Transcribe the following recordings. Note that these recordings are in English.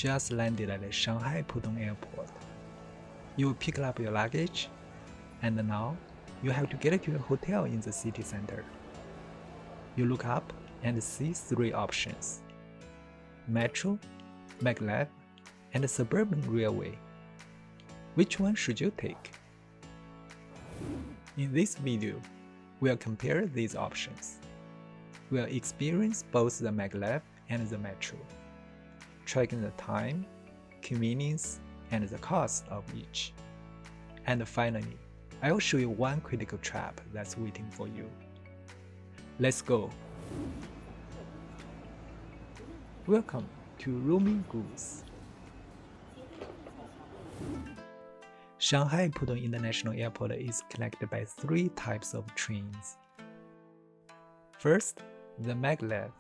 just landed at the Shanghai Pudong Airport. You pick up your luggage, and now you have to get to a hotel in the city center. You look up and see three options: Metro, Maglev, and Suburban Railway. Which one should you take? In this video, we'll compare these options. We'll experience both the Maglev and the Metro, tracking the time, convenience, and the cost of each. And finally, I will show you one critical trap that's waiting for you. Let's go! Welcome to Roaming Goose. Shanghai Pudong International Airport is connected by three types of trains. First, the Maglev.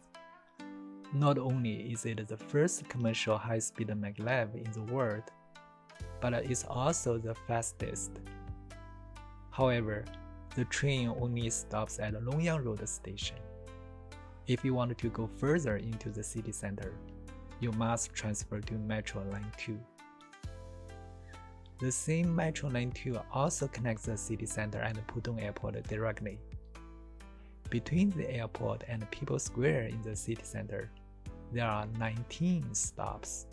Not only is it the first commercial high-speed Maglev in the world, but it's also the fastest. However, the train only stops at Guanglan Road station. If you want to go further into the city center, you must transfer to Metro Line 2. The same Metro Line 2 also connects the city center and Pudong Airport directly. Between the airport and People's Square in the city center, there are 19 stops.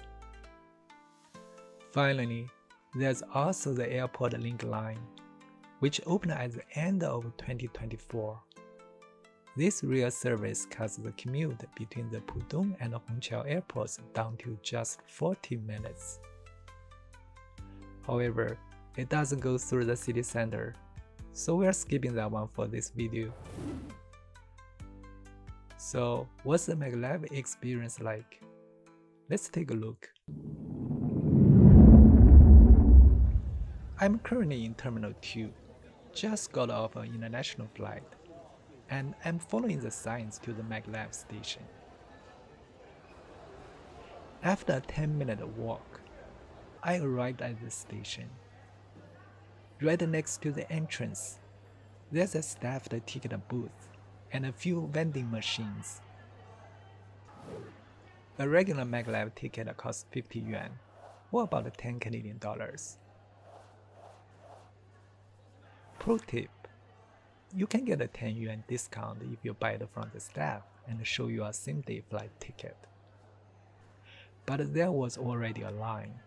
Finally, there's also the Airport Link Line, which opened at the end of 2024. This rail service cuts the commute between the Pudong and Hongqiao airports down to just 40 minutes. However, it doesn't go through the city center, so we're skipping that one for this video. So, what's the Maglev experience like? Let's take a look. I'm currently in Terminal 2, just got off an international flight, and I'm following the signs to the Maglev station. After a 10-minute walk, I arrived at the station. Right next to the entrance, there's a staffed ticket booth and a few vending machines. A regular Maglev ticket costs 50 yuan, or about 10 Canadian dollars. Pro tip: you can get a 10 yuan discount if you buy it from the staff and show your same-day flight ticket. But there was already a line,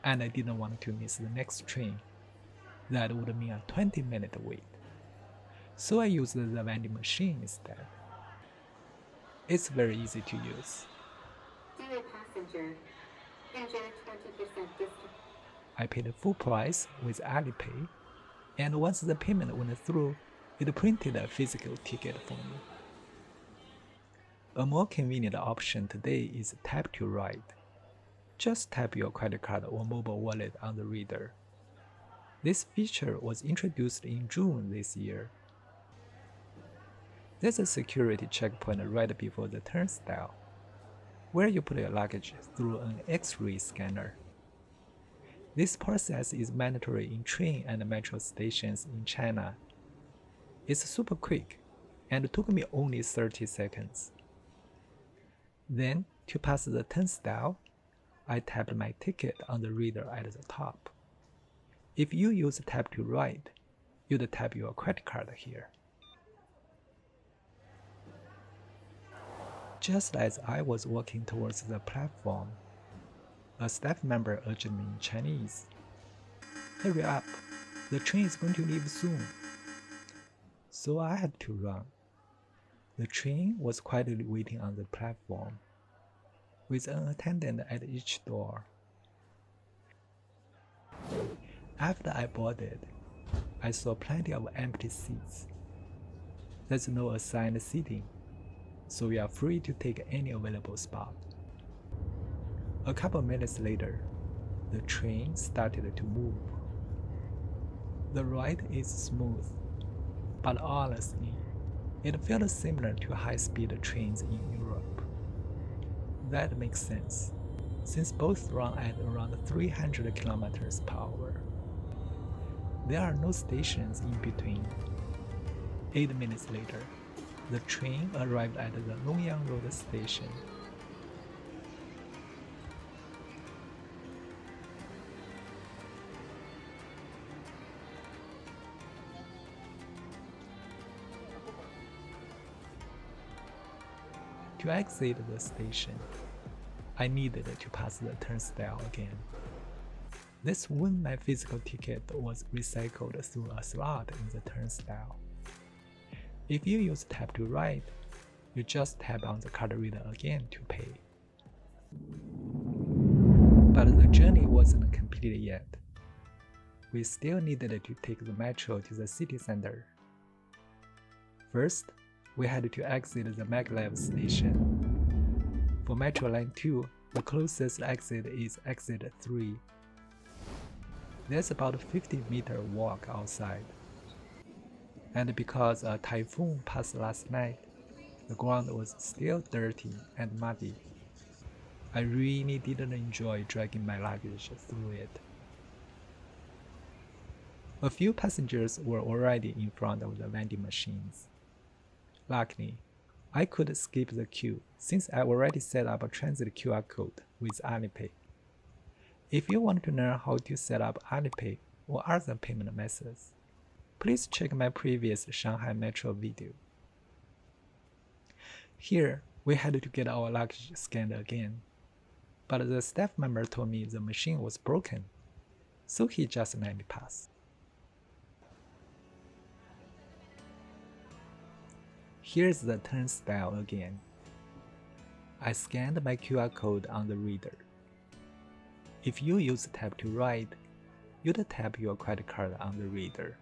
and I didn't want to miss the next train. That would mean a 20-minute wait. So I used the vending machine instead. It's very easy to use. Dear passenger, enjoy 20% discount. I paid full price with Alipay, and once the payment went through, it printed a physical ticket for me. A more convenient option today is tap to ride. Just tap your credit card or mobile wallet on the reader. This feature was introduced in June this year. There's a security checkpoint right before the turnstile, where you put your luggage through an X-ray scanner. This process is mandatory in train and metro stations in China. It's super quick, and it took me only 30 seconds. Then, to pass the turnstile, I tapped my ticket on the reader at the top. If you use tap to ride, you'd tap your credit card here. Just as I was walking towards the platform, a staff member urged me in Chinese, "Hurry up, the train is going to leave soon." So I had to run. The train was quietly waiting on the platform, with an attendant at each door. After I boarded, I saw plenty of empty seats. There's no assigned seating, so we are free to take any available spot. A couple minutes later, the train started to move. The ride is smooth, but honestly, it felt similar to high-speed trains in Europe. That makes sense, since both run at around 300 km per hour. There are no stations in between. 8 minutes later, the train arrived at the Guanglan Road station. To exit the station, I needed to pass the turnstile again. This when my physical ticket was recycled through a slot in the turnstile. If you use tap to ride, you just tap on the card reader again to pay. But the journey wasn't completed yet. We still needed to take the metro to the city center. First, we had to exit the Maglev station. For Metro Line 2, the closest exit is exit 3. There's about a 50-meter walk outside. And because a typhoon passed last night, the ground was still dirty and muddy. I really didn't enjoy dragging my luggage through it. A few passengers were already in front of the vending machines. Luckily, I could skip the queue since I already set up a transit QR code with Alipay. If you want to learn how to set up Alipay or other payment methods, please check my previous Shanghai Metro video. Here, we had to get our luggage scanned again, but the staff member told me the machine was broken, so he just let me pass. Here's the turnstile again. I scanned my QR code on the reader. If you use tap to ride, you'd tap your credit card on the reader.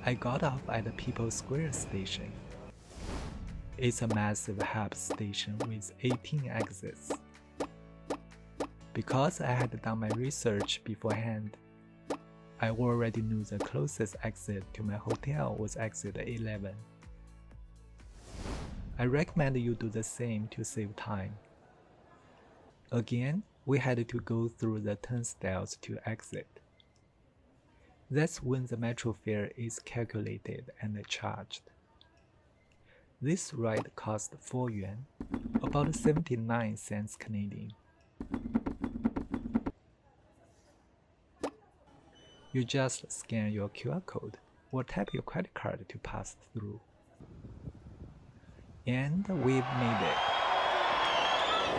I got off at the People's Square station. It's a massive hub station with 18 exits. Because I had done my research beforehand, I already knew the closest exit to my hotel was exit 11. I recommend you do the same to save time. Again, we had to go through the turnstiles to exit. That's when the metro fare is calculated and charged. This ride cost 4 yuan, about 79 cents Canadian. You just scan your QR code or tap your credit card to pass through. And we've made it.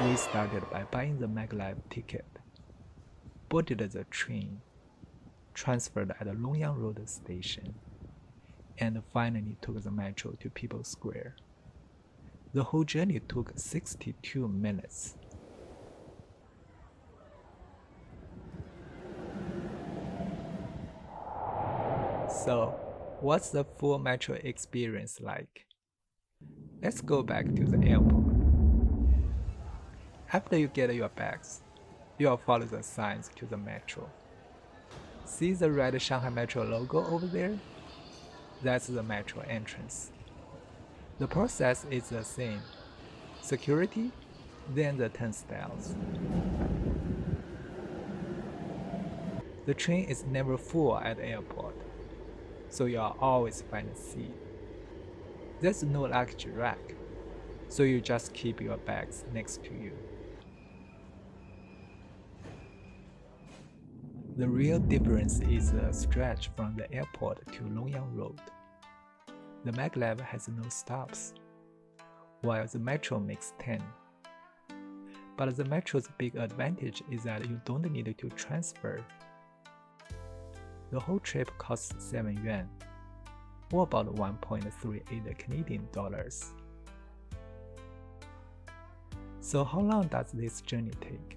We started by buying the Maglev ticket, boarded the train, transferred at the Guanglan Road station, and finally took the metro to People's Square. The whole journey took 62 minutes. So, what's the full metro experience like? Let's go back to the airport. After you get your bags, you'll follow the signs to the metro. See the red Shanghai Metro logo over there? That's the metro entrance. The process is the same. Security, then the turnstiles. The train is never full at the airport, so you'll always find a seat. There's no luggage rack, so you just keep your bags next to you. The real difference is the stretch from the airport to Guanglan Road. The Maglev has no stops, while the metro makes 10. But the metro's big advantage is that you don't need to transfer. The whole trip costs 7 yuan, or about 1.38 Canadian dollars. So how long does this journey take?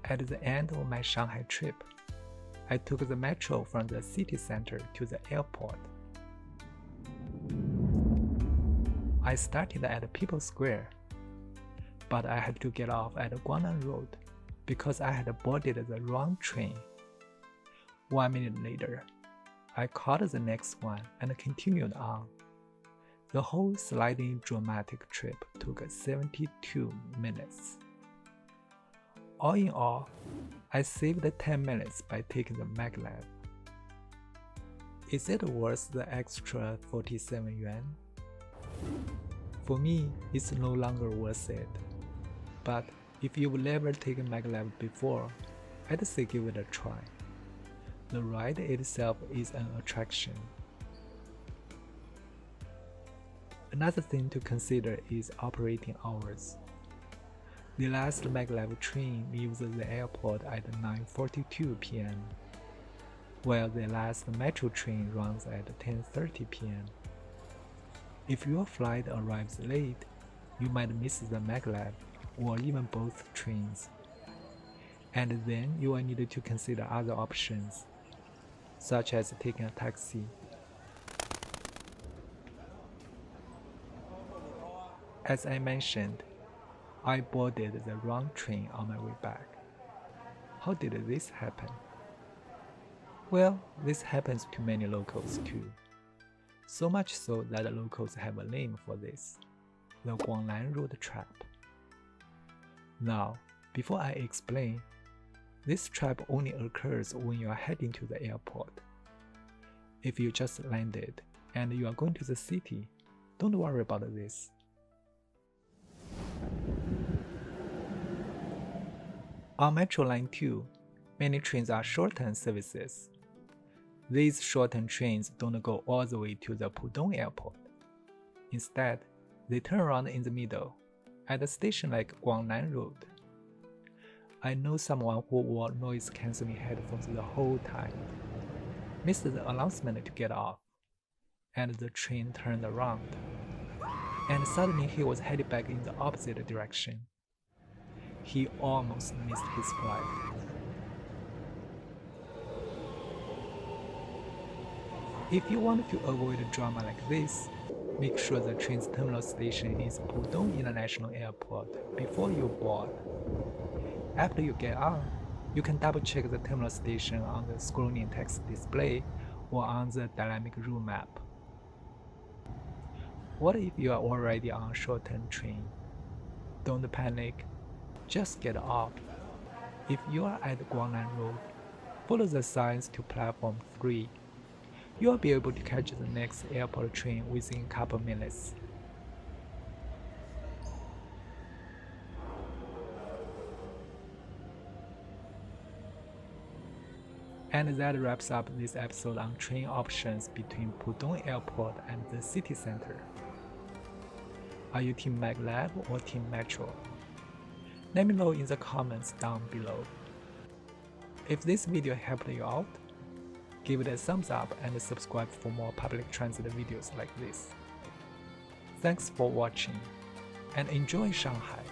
At the end of my Shanghai trip, I took the metro from the city center to the airport. I started at People's Square, but I had to get off at Guanglan Road because I had boarded the wrong train. 1 minute later, I caught the next one and continued on. The whole slightly dramatic trip took 72 minutes. All in all, I saved 10 minutes by taking the Maglev. Is it worth the extra 47 yuan? For me, it's no longer worth it. But if you've never taken Maglev before, I'd say give it a try. The ride itself is an attraction. Another thing to consider is operating hours. The last Maglev train leaves the airport at 9:42 p.m., while the last metro train runs at 10:30 p.m. If your flight arrives late, you might miss the Maglev or even both trains. And then you will need to consider other options, such as taking a taxi. As I mentioned, I boarded the wrong train on my way back. How did this happen? Well, this happens to many locals too. So much so that the locals have a name for this, the Guanglan Road trap. Now, before I explain, this trap only occurs when you are heading to the airport. If you just landed and you are going to the city, don't worry about this. On Metro Line 2, many trains are short-term services. These short-term trains don't go all the way to the Pudong Airport. Instead, they turn around in the middle, at a station like Guanglan Road. I know someone who wore noise-cancelling headphones the whole time, missed the announcement to get off, and the train turned around, and suddenly he was headed back in the opposite direction. He almost missed his flight. If you want to avoid drama like this, make sure the train's terminal station is Pudong International Airport before you board. After you get on, you can double-check the terminal station on the scrolling text display or on the dynamic route map. What if you are already on a short-term train? Don't panic. Just get off. If you are at Guanglan Road, follow the signs to platform 3. You will be able to catch the next airport train within a couple minutes. And that wraps up this episode on train options between Pudong Airport and the city center. Are you Team Maglev or Team Metro? Let me know in the comments down below. If this video helped you out, give it a thumbs up and subscribe for more public transit videos like this. Thanks for watching and enjoy Shanghai.